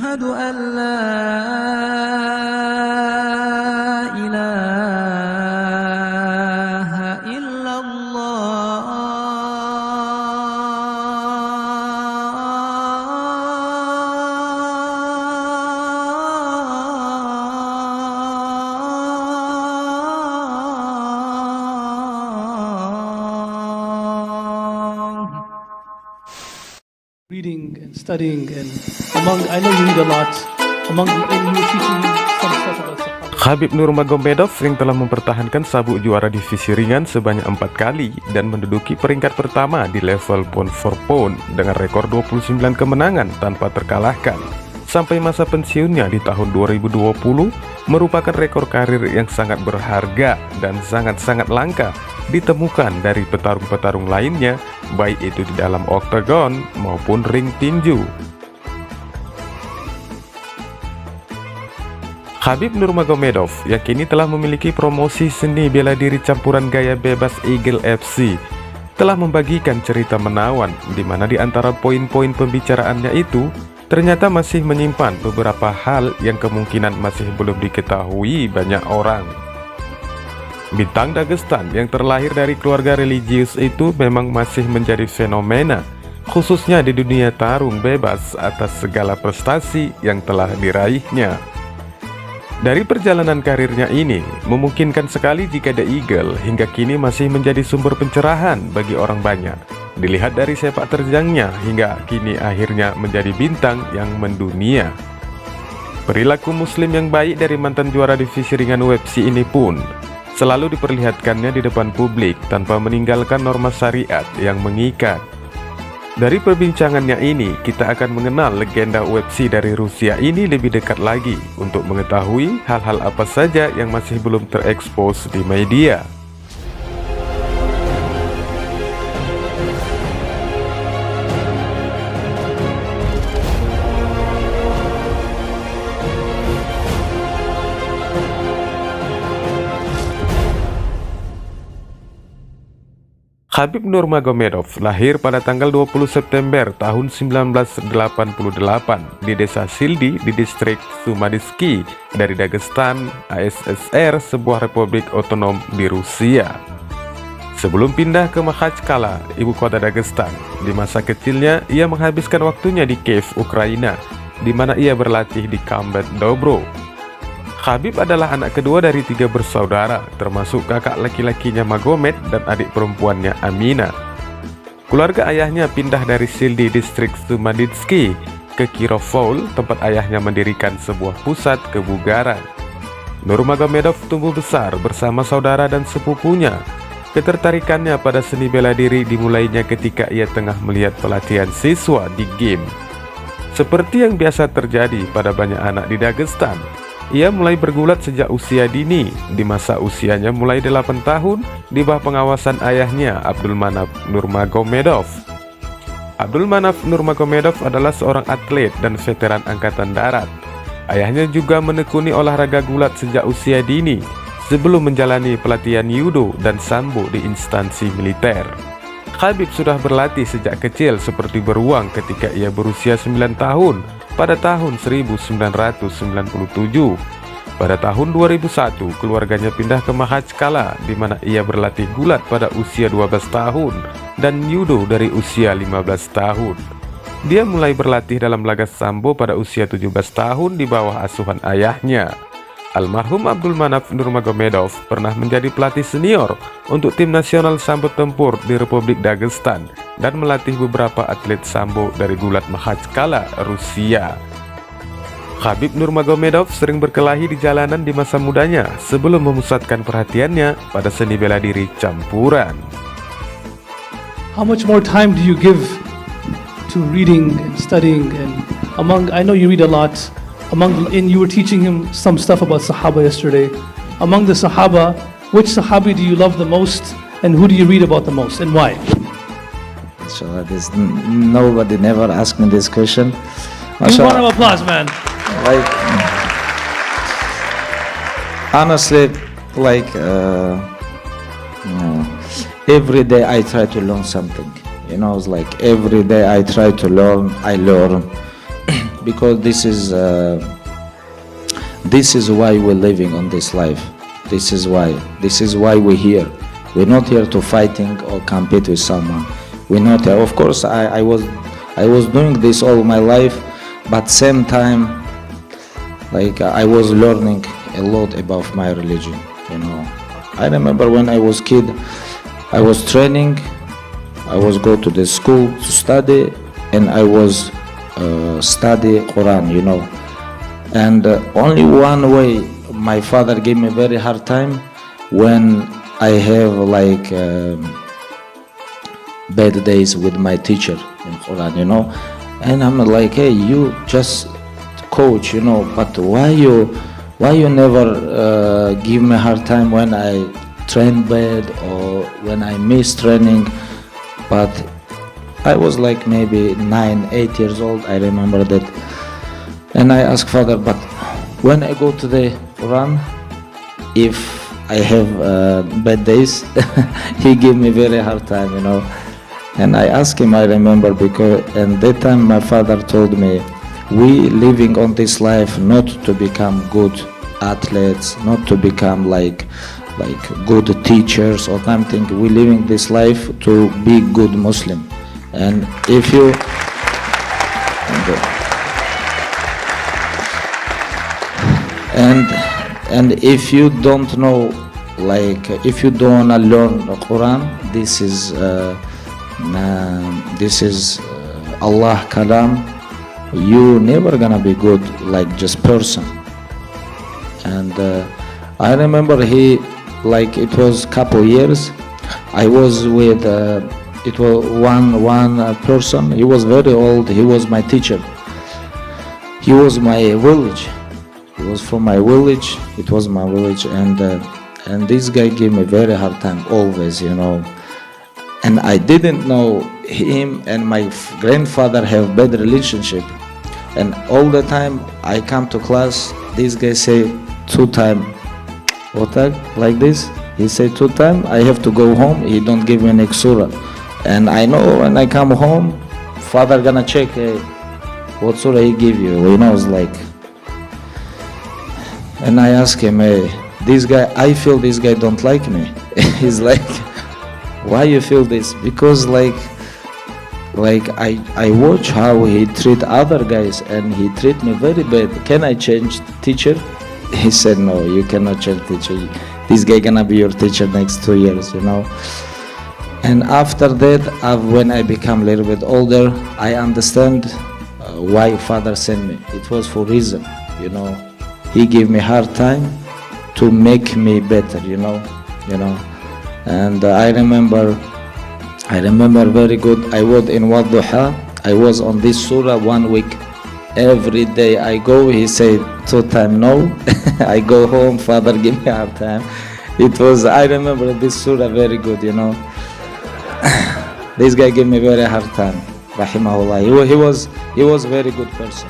أشهد أن لا إله إلا الله. Reading and studying, and I know you read a lot. And you were teaching some stuff about Sahaba. Khabib Nurmagomedov yang telah mempertahankan sabuk juara divisi ringan sebanyak 4 kali dan menduduki peringkat pertama di level pound for pound dengan rekor 29 kemenangan tanpa terkalahkan sampai masa pensiunnya di tahun 2020 merupakan rekor karir yang sangat berharga dan sangat-sangat langka ditemukan dari petarung-petarung lainnya, baik itu di dalam oktagon maupun ring tinju. Khabib Nurmagomedov yang kini telah memiliki promosi seni bela diri campuran gaya bebas Eagle FC telah membagikan cerita menawan di mana di antara poin-poin pembicaraannya itu ternyata masih menyimpan beberapa hal yang kemungkinan masih belum diketahui banyak orang. Bintang Dagestan yang terlahir dari keluarga religius itu memang masih menjadi fenomena, khususnya di dunia tarung bebas atas segala prestasi yang telah diraihnya. Dari perjalanan karirnya ini, memungkinkan sekali jika The Eagle hingga kini masih menjadi sumber pencerahan bagi orang banyak. Dilihat dari sepak terjangnya hingga kini akhirnya menjadi bintang yang mendunia. Perilaku muslim yang baik dari mantan juara divisi ringan UFC ini pun selalu diperlihatkannya di depan publik tanpa meninggalkan norma syariat yang mengikat. Dari perbincangannya ini, kita akan mengenal legenda UFC dari Rusia ini lebih dekat lagi untuk mengetahui hal-hal apa saja yang masih belum terekspos di media. Khabib Nurmagomedov lahir pada tanggal 20 September tahun 1988 di desa Sildi di distrik Sumaditski dari Dagestan, ASSR, sebuah republik otonom di Rusia. Sebelum pindah ke Makhachkala, ibu kota Dagestan, di masa kecilnya ia menghabiskan waktunya di Kiev, Ukraina, di mana ia berlatih di Combat Dobro. Khabib adalah anak kedua dari 3 bersaudara, termasuk kakak laki-lakinya Magomed dan adik perempuannya Amina. Keluarga ayahnya pindah dari Sildi distrik Sumaditski ke Kirovol, tempat ayahnya mendirikan sebuah pusat kebugaran. Nurmagomedov tumbuh besar bersama saudara dan sepupunya. Ketertarikannya pada seni bela diri dimulainya ketika ia tengah melihat pelatihan siswa di game. Seperti yang biasa terjadi pada banyak anak di Dagestan, ia mulai bergulat sejak usia dini. Di masa usianya mulai 8 tahun di bawah pengawasan ayahnya Abdul Manaf Nurmagomedov. Abdul Manaf Nurmagomedov adalah seorang atlet dan veteran angkatan darat. Ayahnya juga menekuni olahraga gulat sejak usia dini sebelum menjalani pelatihan judo dan sambo di instansi militer. Khabib sudah berlatih sejak kecil seperti beruang ketika ia berusia 9 tahun pada tahun 1997. Pada tahun 2001, keluarganya pindah ke Makhachkala di mana ia berlatih gulat pada usia 12 tahun dan judo dari usia 15 tahun. Dia mulai berlatih dalam laga sambo pada usia 17 tahun di bawah asuhan ayahnya. Almarhum Abdul Manaf Nurmagomedov pernah menjadi pelatih senior untuk tim nasional sambo tempur di Republik Dagestan dan melatih beberapa atlet sambo dari gulat Makhachkala, Rusia. Khabib Nurmagomedov sering berkelahi di jalanan di masa mudanya sebelum memusatkan perhatiannya pada seni bela diri campuran. How much more time do you give to reading and studying? And I know you read a lot. And you were teaching him some stuff about Sahaba yesterday. Among the Sahaba, which Sahabi do you love the most, and who do you read about the most, and why? So nobody never asked me this question. Give a round of applause, man. Like, honestly, like every day I try to learn something. You know, it's like every day I try to learn. I learn. because this is why we're living on this life. This is why we're here. We're not here to fighting or compete with someone. We're not here. Of course, I was doing this all my life, but same time, like I was learning a lot about my religion. You know, I remember when I was kid, I was training. I was go to the school to study, and I was study Quran. You know, and only one way. My father gave me very hard time when I have like bad days with my teacher in Quran, you know, and I'm like, hey, you just coach, you know, but why you never give me hard time when I train bad or when I miss training? But I was like maybe 9-8 years old, I remember that, and I asked father, but when I go to the Quran, if I have bad days, he gave me very hard time, you know. And I asked him, I remember, because and that time my father told me, we living on this life not to become good athletes, not to become like good teachers or something. We living this life to be good Muslim. And if you and if you don't know, like if you don't wanna learn the Quran, this is Allah Kalam, you never gonna be good like just person. And I remember he, like it was couple years, I was with it was one person. He was very old. He was my teacher. He was my village. He was from my village. It was my village, and this guy gave me very hard time always, you know. And I didn't know him and my grandfather have bad relationship. And all the time I come to class, this guy say 2 times, what like this? He say 2 times. I have to go home. He don't give me next surah. And I know when I come home, father gonna check, hey, what surah he give you? You know, it's like. And I ask him, hey, this guy, I feel this guy don't like me. He's like, why you feel this? Because like I watch how he treat other guys and he treat me very bad. Can I change teacher? He said, no, you cannot change teacher. This guy gonna be your teacher next 2 years, you know. And after that, when I become a little bit older, I understand why father sent me. It was for reason, you know. He gave me hard time to make me better, you know. And I remember very good. I was in Wadduha. I was on this surah 1 week. Every day I go, he said 2 times no. I go home, father give me hard time. It was, I remember this surah very good, you know. This guy gave me very hard time. Rahimahullah. He was very good person.